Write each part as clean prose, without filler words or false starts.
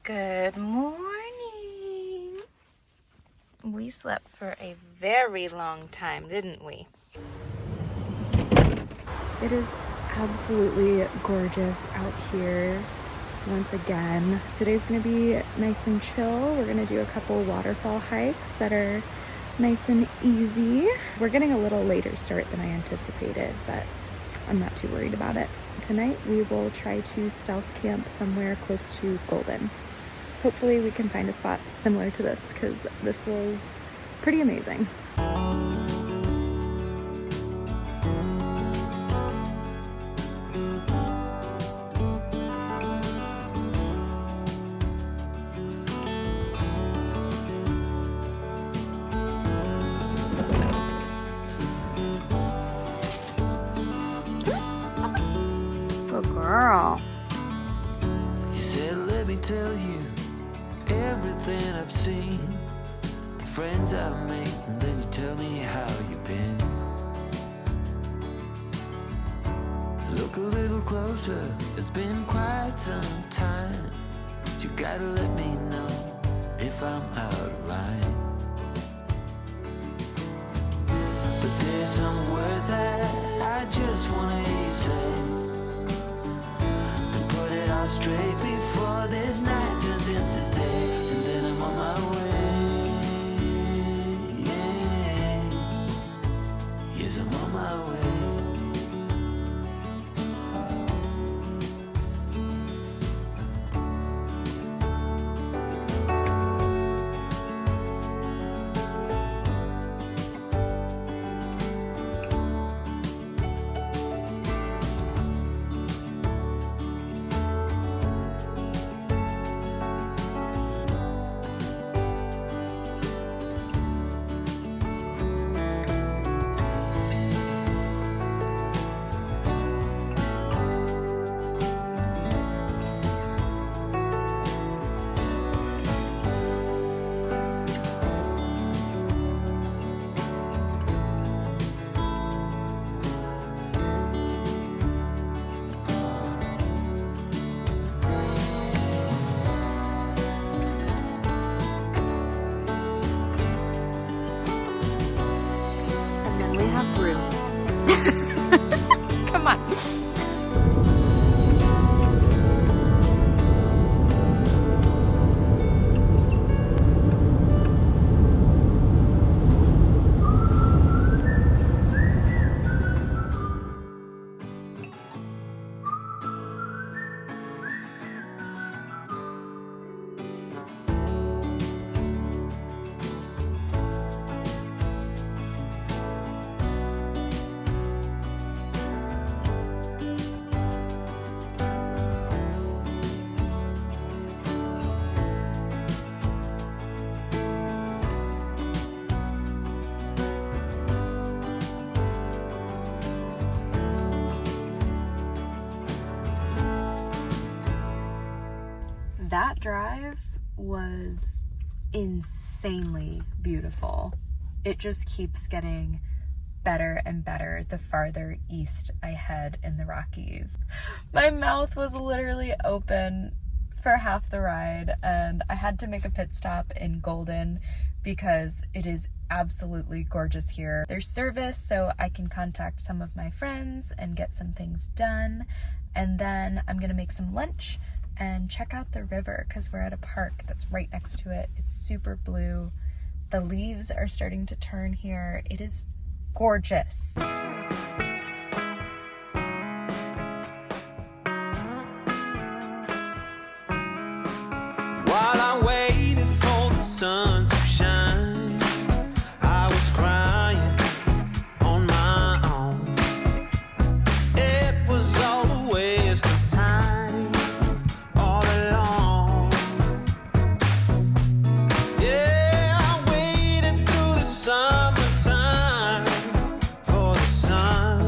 Good morning. We slept for a very long time, didn't we? It is absolutely gorgeous out here once again. Today's gonna be nice and chill. We're gonna do a couple waterfall hikes that are nice and easy. We're getting a little later start than I anticipated, but I'm not too worried about it. Tonight we will try to stealth camp somewhere close to Golden. Hopefully we can find a spot similar to this because this was pretty amazing. Good girl. You said, let me tell you everything I've seen, the friends I've made, and then you tell me how you've been. Look a little closer, it's been quite some time. You gotta let me know if I'm out of line. But there's some words that I just wanna hear you say, to put it all straight before this night turns into day, and then I'm on my way. Yeah. Yes, I'm on my way. And then we have Rue. Come on. That drive was insanely beautiful. It just keeps getting better and better the farther east I head in the Rockies. My mouth was literally open for half the ride, and I had to make a pit stop in Golden because it is absolutely gorgeous here. There's service, so I can contact some of my friends and get some things done, and then I'm gonna make some lunch and check out the river because we're at a park that's right next to it. It's super blue. The leaves are starting to turn here. It is gorgeous. While I waited for the sun to shine, I was crying on my own. It was all a waste of time, all along. Yeah, I waited through the summertime for the sun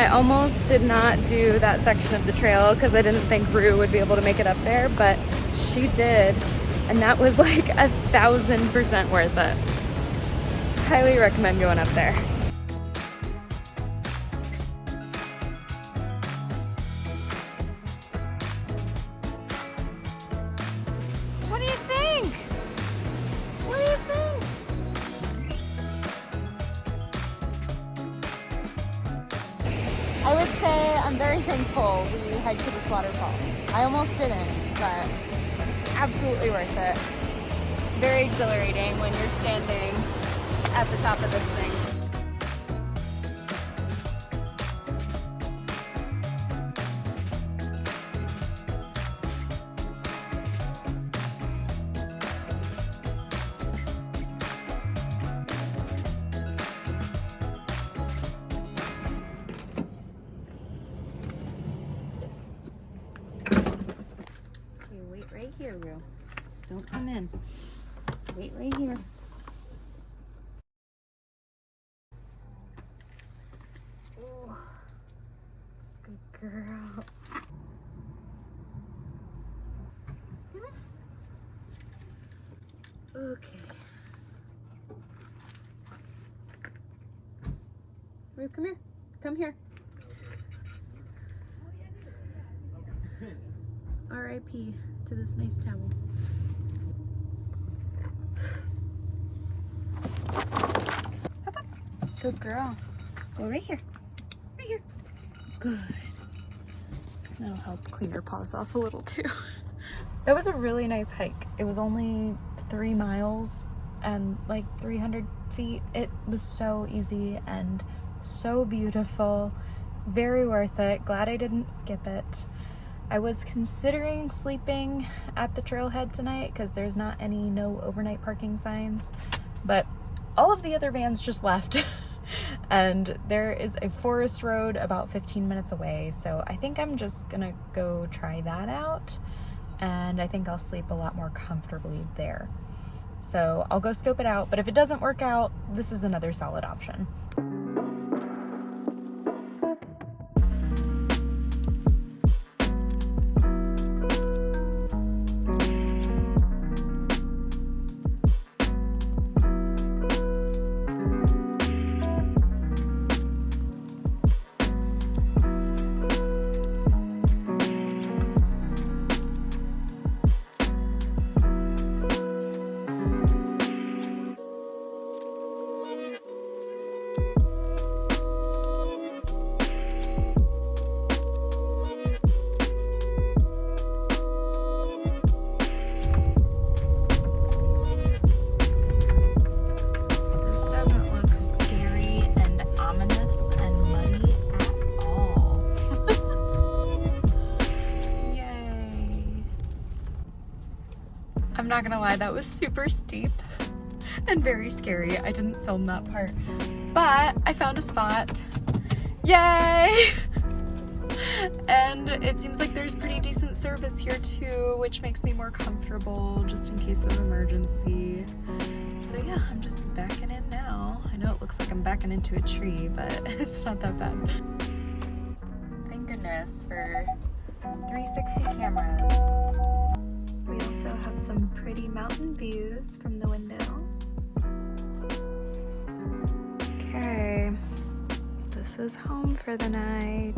I almost did not do that section of the trail because I didn't think Rue would be able to make it up there, but she did, and that was like 1,000% worth it. Highly recommend going up there. What do you think? What do you think? I would say I'm very thankful we hiked to this waterfall. I almost didn't, but absolutely worth it. Very exhilarating when you're standing at the top of this thing. Okay, wait right here, Rue. Don't come in. Wait right here. Ooh, good girl. Okay. Rue, come here. Come here. R.I.P. to this nice towel. Up, up. Good girl. Go right here. Right here. Good. That'll help clean your paws off a little too. That was a really nice hike. It was only 3 miles and like 300 feet. It was so easy and so beautiful. Very worth it. Glad I didn't skip it. I was considering sleeping at the trailhead tonight because there's not any no overnight parking signs, but all of the other vans just left. And there is a forest road about 15 minutes away, so I think I'm just gonna go try that out, and I think I'll sleep a lot more comfortably there. So I'll go scope it out, but if it doesn't work out, this is another solid option. I'm not gonna lie, that was super steep and very scary. I didn't film that part, but I found a spot. Yay! And it seems like there's pretty decent service here too, which makes me more comfortable just in case of emergency. So yeah, I'm just backing in now. I know it looks like I'm backing into a tree, but it's not that bad. Thank goodness for 360 cameras. We also have some pretty mountain views from the window. Okay, this is home for the night.